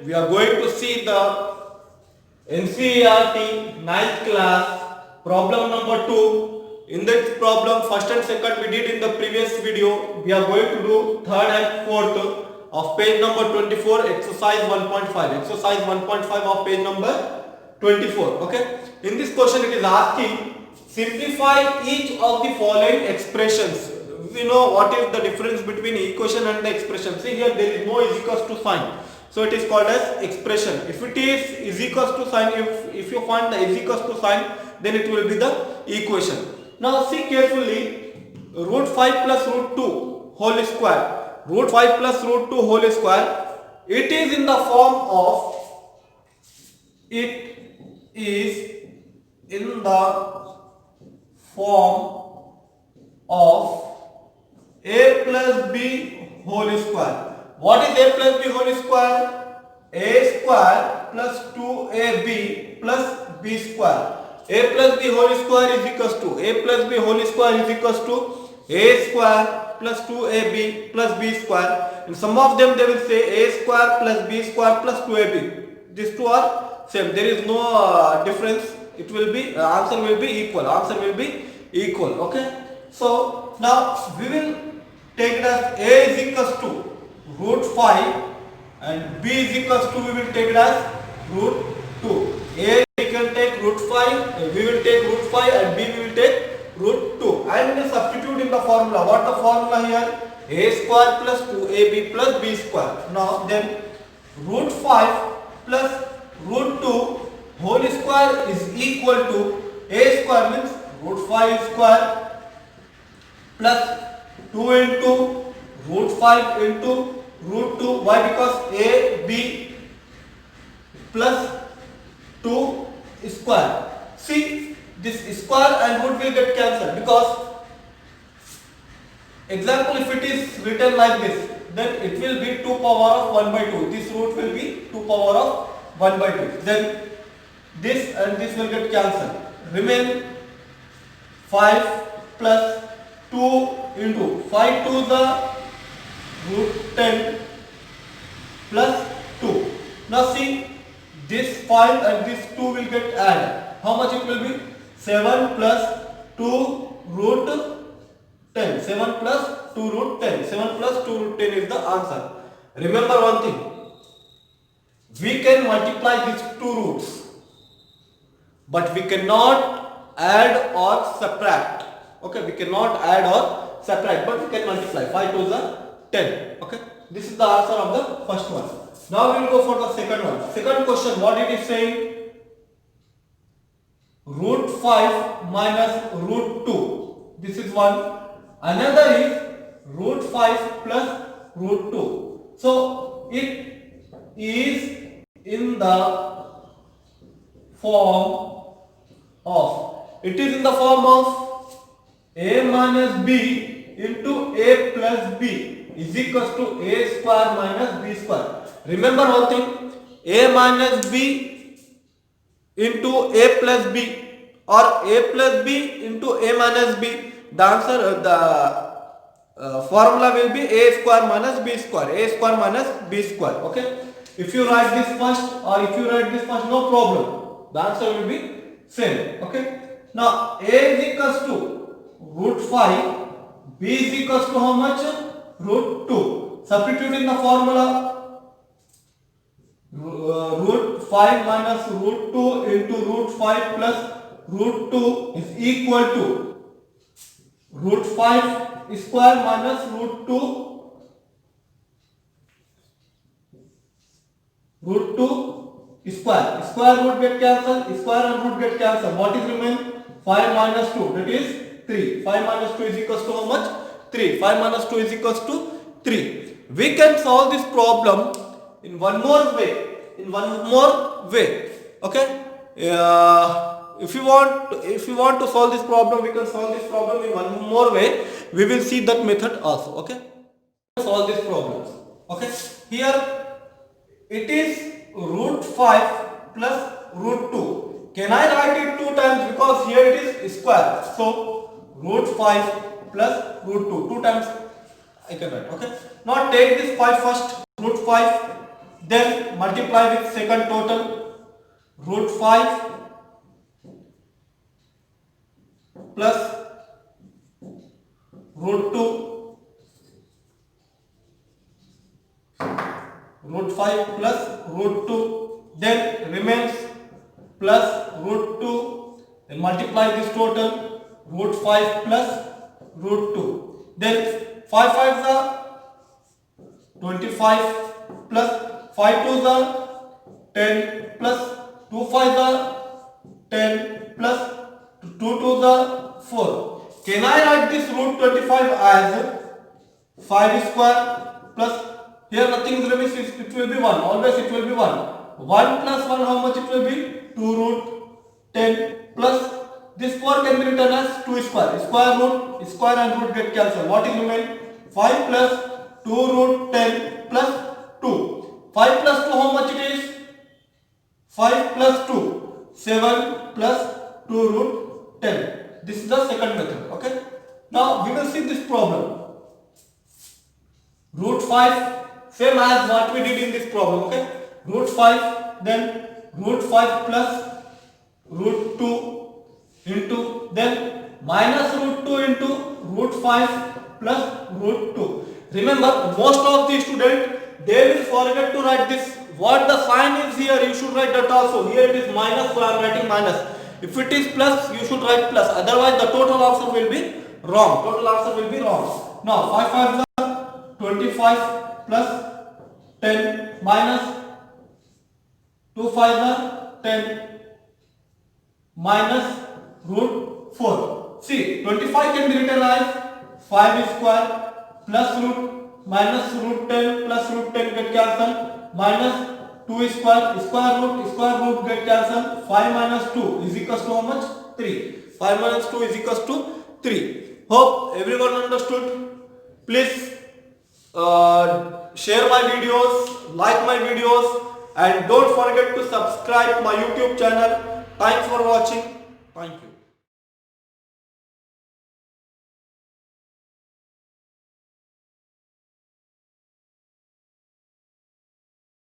we are going to see the NCERT 9th class problem number 2. In this problem, first and second we did in the previous video. We are going to do third and fourth of page number 24, exercise 1.5. Exercise 1.5 of page number 24. Okay. In this question, it is asking simplify each of the following expressions. We know what is the difference between equation and the expression. See here, there is no is equals to sign. So it is called as expression. If it is equals to sign, if you find the is equals to sign, then it will be the equation. Now see carefully, root 5 plus root 2 whole square. Root 5 plus root 2 whole square. It is in the form of, a plus b whole square. What is a plus b whole square? A square plus 2ab plus b square. A plus b whole square is equals to a plus b whole square is equals to a square plus 2ab plus b square. In some of them they will say a square plus b square plus 2ab. These two are same. There is no difference. It will be answer will be equal. Answer will be equal. Okay. So now we will take it as a is equals to root 5 and b is equals to we will take it as root 2. A we can take root 5, we will take root 5 and b we will take root 2. And we substitute in the formula. What the formula here? A square plus 2ab plus b square. Now then root 5 plus root 2 whole square is equal to a square means root 5 square plus 2 into root 5 into root 2. Why? Because a b plus 2 square. See, this square and root will get cancelled, because example, if it is written like this, then it will be 2 power of 1 by 2. This root will be 2 power of 1 by 2. Then this and this will get cancelled. Remain 5 plus 2 into 5 to the root 10 plus 2. Now see, this 5 and this 2 will get added. How much it will be? 7 plus 2 root 10. 7 plus 2 root 10. 7 plus 2 root 10 is the answer. Remember one thing. We can multiply these two roots, but we cannot add or subtract. Okay, we cannot add or subtract, but we can multiply. 5 to the 10. Okay, this is the answer of the first one. Now we will go for the second one. Second question, what it is saying? Root 5 minus root 2. This is one. Another is root 5 plus root 2. So it is in the form of, a minus b into a plus b is equals to a square minus b square. Remember one thing, a minus b into a plus b or a plus b into a minus b. The answer, the formula will be a square minus b square. A square minus b square. Okay. If you write this first or if you write this first, no problem. The answer will be same. Okay. Now a is equals to root 5. B is equals to how much? Root 2. Substitute in the formula. Root 5 minus root 2 into root 5 plus root 2 is equal to root 5 square minus root 2 square. Square root get cancelled, square and root get cancelled. What is remain? 5 minus 2, that is 3. 5 minus 2 is equals to how much? 3. 5 minus 2 is equals to 3. We can solve this problem in one more way. Okay. If you want to solve this problem, we can solve this problem in one more way. We will see that method also. Okay. Solve this problem. Okay. Here it is root 5 plus root 2. Can I write it 2 times? Because here it is square. So root 5 plus root 2. 2 times I can write. Okay. Now take this 5 first. Root 5 then multiply with second total, root 5 plus root 2, root 5 plus root 2, then remains plus root 2, then multiply this total, root 5 plus root 2, then 5 5s are 25 plus 5 2s are 10 plus 2 5s are 10 plus 2 2s are 4. Can I write this root 25 as 5 square plus, here nothing is remains, it will be 1, always it will be 1. 1 plus 1, how much it will be? 2 root 10 plus this 4 can be written as 2 square. Square and root get cancelled. What is remain? 5 plus 2 root 10 plus 2. 5 plus 2, how much it is? 5 plus 2, 7 plus 2 root 10. This is the second method. Okay. Now we will see this problem. Root 5, same as what we did in this problem. Okay. Root 5, then root 5 plus root 2 into, then minus root 2 into root 5 plus root 2. Remember, most of the students, they will forget to write this. What the sign is here, you should write that also. Here it is minus, so I am writing minus. If it is plus, you should write plus. Otherwise, the total answer will be wrong. Total answer will be wrong. Now, 5 5 are 25 plus 10 minus 2 5 are 10 minus root 4. See, 25 can be written as 5 square plus root minus root 10 plus root 10 get cancelled minus 2 square root get cancelled. 5 minus 2 is equals to how much? 3. 5 minus 2 is equals to 3. Hope everyone understood. Please share my videos, like my videos, and don't forget to subscribe my YouTube channel. Thanks for watching. Thank you.